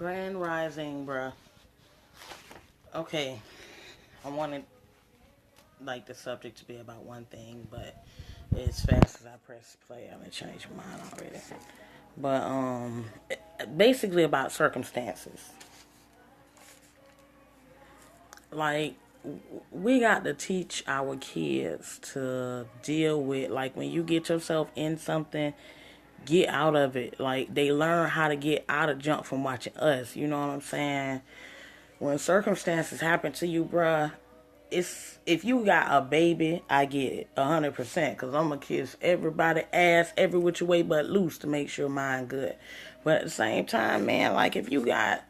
Grand Rising, bruh. Okay, I wanted like the subject to be about one thing, but as fast as I press play, I'm gonna change my mind already. But basically about circumstances. Like we got to teach our kids to deal with like when you get yourself in something, get out of it. Like they learn how to get out of junk from watching us. You know what I'm saying? When circumstances happen to you, bruh, it's if you got a baby, I get it 100% because I'm gonna kiss everybody ass every which way but loose to make sure mine good. But at the same time, man, like if you got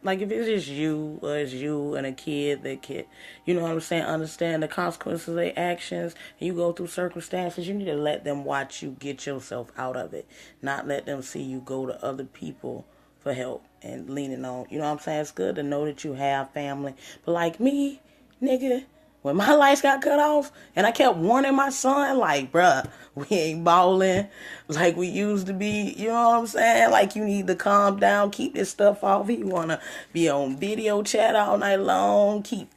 like if it's just you or it's you and a kid that kid, you know what I'm saying, understand the consequences of their actions, and you go through circumstances, you need to let them watch you get yourself out of it, not let them see you go to other people for help and leaning on. You know what I'm saying? It's good to know that you have family, but like me, nigga, when my lights got cut off and I kept warning my son, like, bruh, we ain't balling like we used to be. You know what I'm saying? Like, you need to calm down, keep this stuff off. He want to be on video chat all night long, keep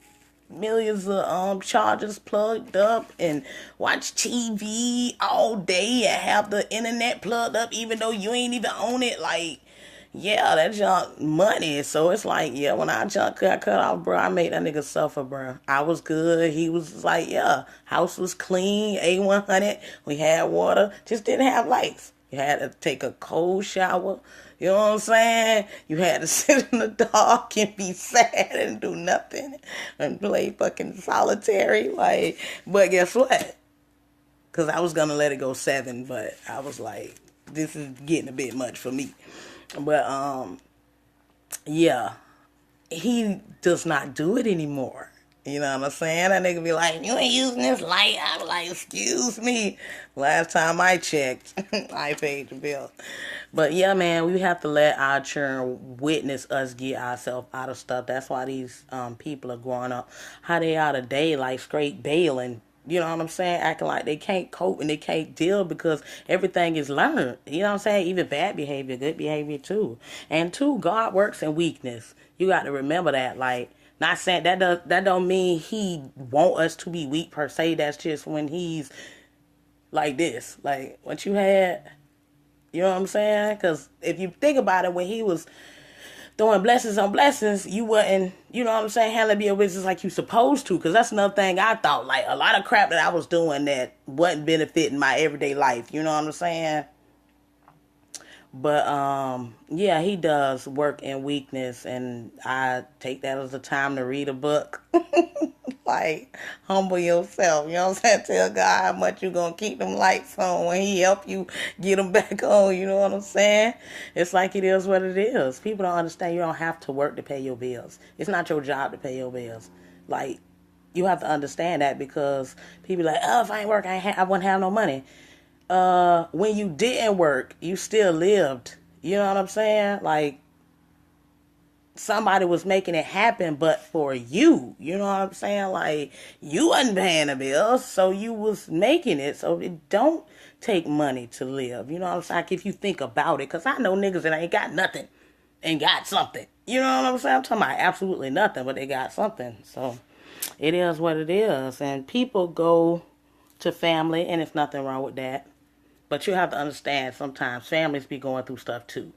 millions of chargers plugged up and watch TV all day and have the internet plugged up even though you ain't even on it. Like, yeah, that junk money. So it's like, yeah, when our junk got cut off, bro, I made that nigga suffer, bro. I was good. He was like, yeah, house was clean, A100. We had water, just didn't have lights. You had to take a cold shower. You know what I'm saying? You had to sit in the dark and be sad and do nothing and play fucking solitary. Like, but guess what? Because I was going to let it go 7, but I was like, this is getting a bit much for me. But yeah, he does not do it anymore. You know what I'm saying? That nigga be like, you ain't using this light. I'm like, excuse me. Last time I checked, I paid the bill. But yeah, man, we have to let our children witness us get ourselves out of stuff. That's why these people are growing up how they are today, like straight bailing. You know what I'm saying? Acting like they can't cope and they can't deal because everything is learned. You know what I'm saying? Even bad behavior, good behavior too. And two, God works in weakness. You got to remember that. Like, not saying that don't mean he want us to be weak per se. That's just when he's like this. Like what you had, you know what I'm saying? Because if you think about it, when he was throwing blessings on blessings, you wasn't, you know what I'm saying, handling your business like you supposed to. Because that's another thing I thought. Like a lot of crap that I was doing that wasn't benefiting my everyday life. You know what I'm saying? But yeah, he does work in weakness, and I take that as a time to read a book. Like, humble yourself. You know what I'm saying? Tell God how much you gonna keep them lights on when he help you get them back on. You know what I'm saying? It's like it is what it is. People don't understand you don't have to work to pay your bills. It's not your job to pay your bills. Like, you have to understand that because people like, oh, if I ain't work, I wouldn't have no money. When you didn't work, you still lived. You know what I'm saying? Like, somebody was making it happen but for you. You know what I'm saying? Like, you wasn't paying the bills, so you was making it. So it don't take money to live. You know what I'm saying? Like, if you think about it, because I know niggas that ain't got nothing and got something. You know what I'm saying? I'm talking about absolutely nothing, but they got something. So it is what it is. And people go to family, and there's nothing wrong with that. But you have to understand sometimes families be going through stuff too.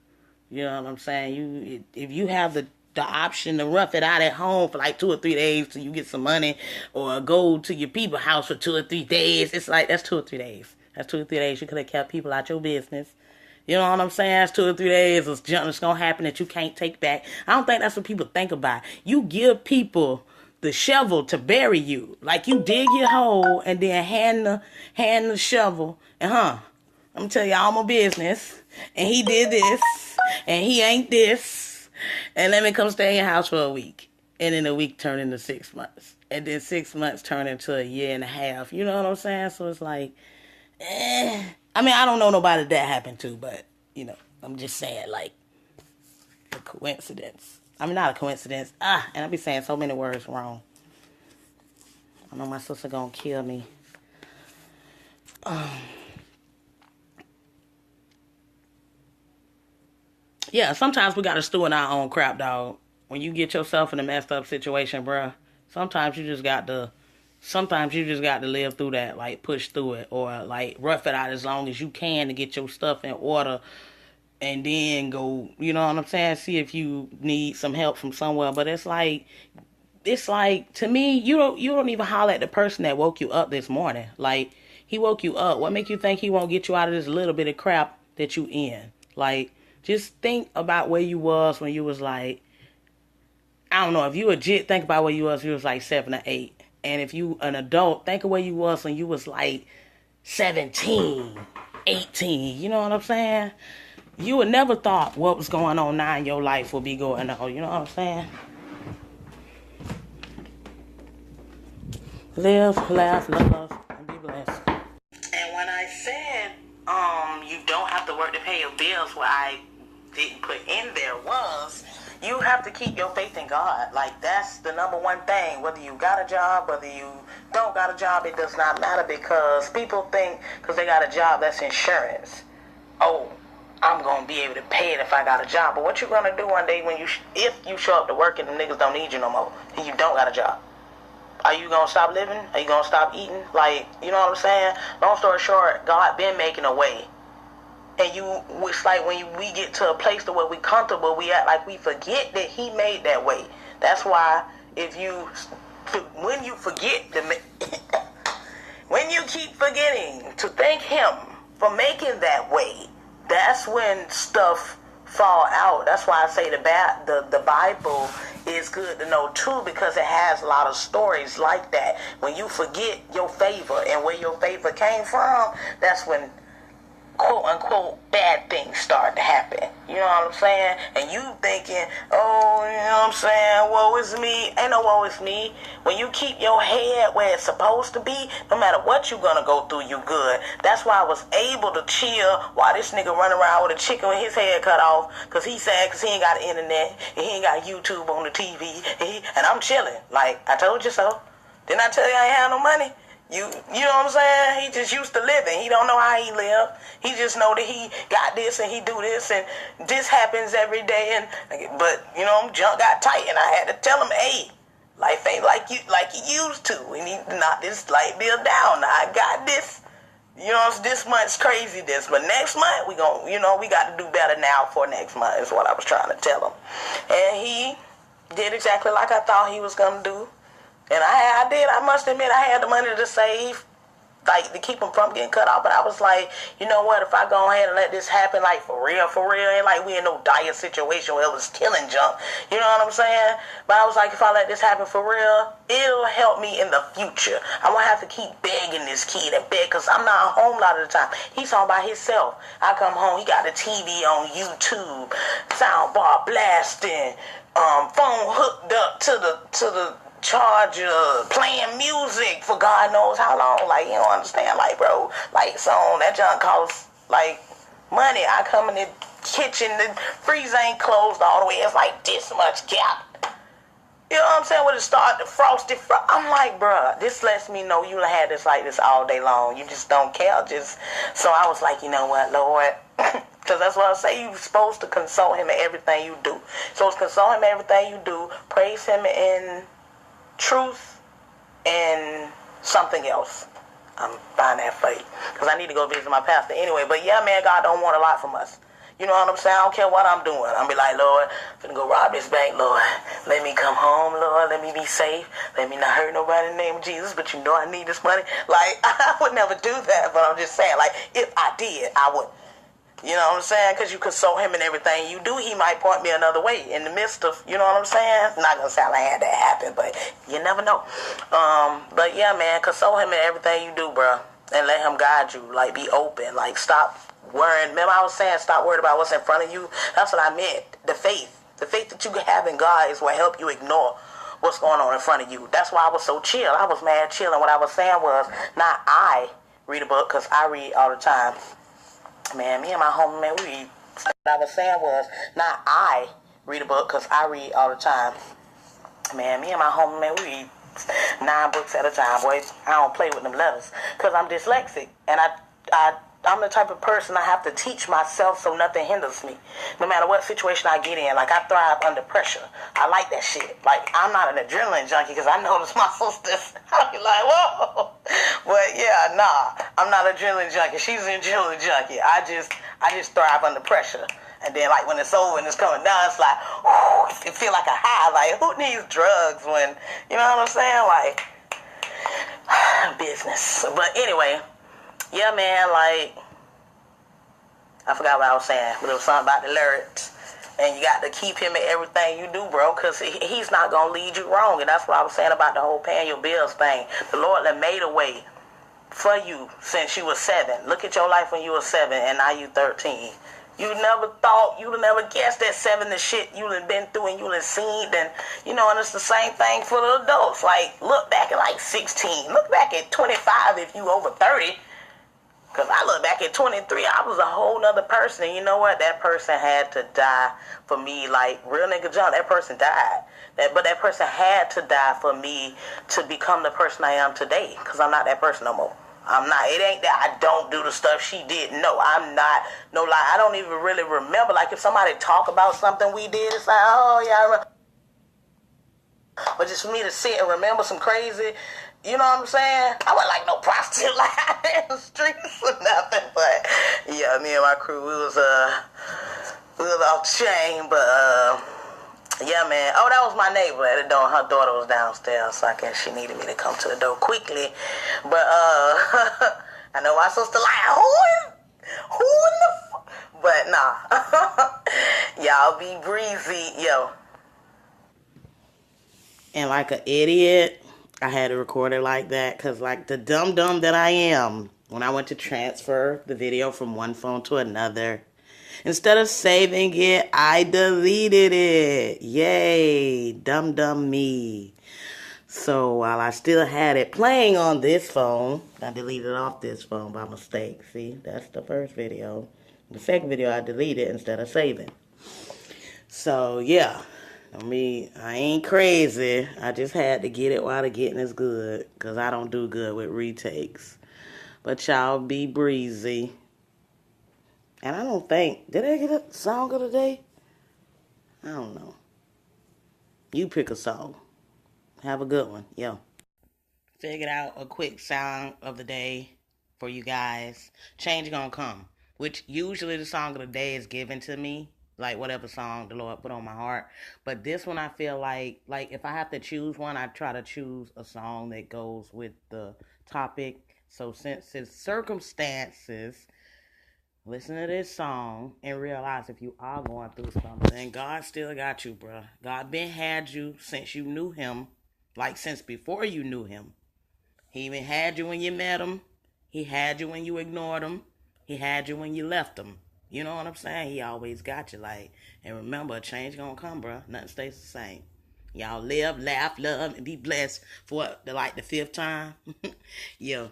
You know what I'm saying? If you have the option to rough it out at home for like 2 or 3 days till you get some money, or go to your people house for 2 or 3 days, it's like that's 2 or 3 days. That's 2 or 3 days you could have kept people out your business. You know what I'm saying? That's 2 or 3 days of junk that's gonna happen that you can't take back. I don't think that's what people think about. You give people the shovel to bury you. Like you dig your hole and then hand the shovel and I'm gonna tell you all my business. And he did this. And he ain't this. And let me come stay in your house for a week. And then a week turn into 6 months. And then 6 months turn into a year and a half. You know what I'm saying? So it's like, I mean, I don't know nobody that happened to, but, you know, I'm just saying, like, a coincidence. I mean, not a coincidence. And I be saying so many words wrong. I know my sister gonna kill me. Yeah, sometimes we gotta stew in our own crap, dog. When you get yourself in a messed up situation, bruh, sometimes you just got to. Sometimes you just got to live through that, like push through it, or like rough it out as long as you can to get your stuff in order, and then go. You know what I'm saying? See if you need some help from somewhere. But it's like to me, you don't even holler at the person that woke you up this morning. Like he woke you up. What make you think he won't get you out of this little bit of crap that you in? Like just think about where you was when you was like, I don't know, if you a jit, think about where you was when you was like 7 or 8. And if you an adult, think of where you was when you was like 17, 18. You know what I'm saying? You would never thought what was going on now in your life would be going on. You know what I'm saying? Live, laugh, love, and be blessed. And when I said, you don't have to work to pay your bills, what I didn't put in there was, you have to keep your faith in God. Like, that's the number one thing. Whether you got a job, whether you don't got a job, it does not matter, because people think because they got a job, that's insurance. Oh, I'm going to be able to pay it if I got a job. But what you going to do one day when if you show up to work and the niggas don't need you no more and you don't got a job? Are you going to stop living? Are you going to stop eating? Like, you know what I'm saying? Long story short, God been making a way. And it's like when we get to a place to where we comfortable, we act like we forget that he made that way. That's why when you forget when you keep forgetting to thank him for making that way, that's when stuff fall out. That's why I say the Bible is good to know too, because it has a lot of stories like that. When you forget your favor and where your favor came from, that's when quote unquote bad things start to happen. You know what I'm saying? And you thinking, oh, you know what I'm saying, woe is me. Ain't no woe is me. When you keep your head where it's supposed to be, no matter what you're gonna go through, you good. That's why I was able to chill while this nigga running around with a chicken with his head cut off, because he sad because he ain't got the internet and he ain't got YouTube on the TV, and I'm chilling. Like, I told you so. Didn't I tell you I ain't have no money? You know what I'm saying? He just used to living. He don't know how he live. He just know that he got this and he do this and this happens every day. But you know, junk got tight and I had to tell him, hey, life ain't like it used to. We need to knock this light bill down. Now I got this. You know, this month's crazy but next month we got to do better now for next month is what I was trying to tell him. And he did exactly like I thought he was gonna do. And I must admit, I had the money to save, like, to keep him from getting cut off. But I was like, you know what, if I go ahead and let this happen, like, for real, ain't like we in no dire situation where it was killing junk. You know what I'm saying? But I was like, if I let this happen for real, it'll help me in the future. I won't have to keep begging this kid and beg, because I'm not home a lot of the time. He's home by himself. I come home, he got the TV on YouTube, soundbar blasting, phone hooked up to the charger, playing music for God knows how long. Like, you don't understand, like, bro, lights on, that junk costs like money. I come in the kitchen, the freezer ain't closed all the way, it's like this much gap. You know what I'm saying? When it start to frosty, I'm like, bruh, this lets me know you done had this like this all day long. You just don't care. So I was like, you know what, Lord? Because that's what I say. You're supposed to consult him in everything you do. So it's consult him in everything you do. Praise him in truth and something else. I'm buying that for you, because I need to go visit my pastor anyway. But yeah, man, God don't want a lot from us. You know what I'm saying? I don't care what I'm doing. I'm be like, Lord, I'm finna go rob this bank, Lord. Let me come home, Lord. Let me be safe. Let me not hurt nobody in the name of Jesus. But you know I need this money. Like, I would never do that. But I'm just saying, like, if I did, I would. You know what I'm saying? Because you consult him in everything you do, he might point me another way in the midst of, you know what I'm saying? It's not going to sound like I had that happen, but you never know. But yeah, man, consult him in everything you do, bro. And let him guide you. Like, be open. Like, stop worrying. Remember I was saying stop worrying about what's in front of you? That's what I meant. The faith. The faith that you can have in God is what help you ignore what's going on in front of you. That's why I was so chill. I was mad chill. And what I was saying was, not I read a book, because I read all the time. Man, me and my homie, man, we read. What I was saying was, not I read a book, because I read all the time. Man, me and my homie, man, we read 9 books at a time, boys. I don't play with them letters, because I'm dyslexic. And I I'm the type of person I have to teach myself so nothing hinders me. No matter what situation I get in, like I thrive under pressure. I like that shit. Like I'm not an adrenaline junkie because I notice my sisters. I be like, whoa. But yeah, nah, I'm not an adrenaline junkie. She's an adrenaline junkie. I just thrive under pressure. And then like when it's over and it's coming down, it's like, whew, it feel like a high. Like who needs drugs when, you know what I'm saying? Like business. But anyway, yeah, man, like I forgot what I was saying, but it was something about the lyrics. And you got to keep him in everything you do, bro, because he's not going to lead you wrong. And that's what I was saying about the whole paying your bills thing. The Lord that made a way for you since you were 7. Look at your life when you were 7 and now you 13. You never thought, you'd never guessed that 7 the shit you done been through and you done seen. And, you know, and it's the same thing for the adults. Like, look back at like 16. Look back at 25 if you over 30. Because I look back at 23, I was a whole nother person. And you know what? That person had to die for me. Like, real nigga John, that person died. But that person had to die for me to become the person I am today. Because I'm not that person no more. I'm not. It ain't that I don't do the stuff she did. No, I'm not. No lie. I don't even really remember. Like, if somebody talk about something we did, it's like, oh, yeah, I remember. But just for me to sit and remember some crazy, you know what I'm saying? I wasn't like no prostitute like in the streets or nothing. But yeah, me and my crew, we was off the chain. But yeah, man. Oh, that was my neighbor at the door. Her daughter was downstairs, so I guess she needed me to come to the door quickly. But I know my sister like, who in the but nah. Y'all be breezy, yo. And like an idiot, I had to record it like that because like the dumb that I am, when I went to transfer the video from one phone to another, instead of saving it, I deleted it. Yay, dumb me. So while I still had it playing on this phone, I deleted it off this phone by mistake. See, that's the first video. The second video I deleted instead of saving. So yeah. I ain't crazy. I just had to get it while the getting is good. Because I don't do good with retakes. But y'all be breezy. And I don't think... Did I get a song of the day? I don't know. You pick a song. Have a good one. Yo. Figured out a quick song of the day for you guys. Change Gonna Come. Which usually the song of the day is given to me. Like whatever song the Lord put on my heart. But this one I feel like if I have to choose one, I try to choose a song that goes with the topic. So since it's circumstances, listen to this song and realize if you are going through something, God still got you, bruh. God been had you since you knew him. Like since before you knew him. He even had you when you met him. He had you when you ignored him. He had you when you left him. You know what I'm saying? He always got you. Like, and remember, change gonna come, bro. Nothing stays the same. Y'all live, laugh, love, and be blessed for the 5th time. Yo.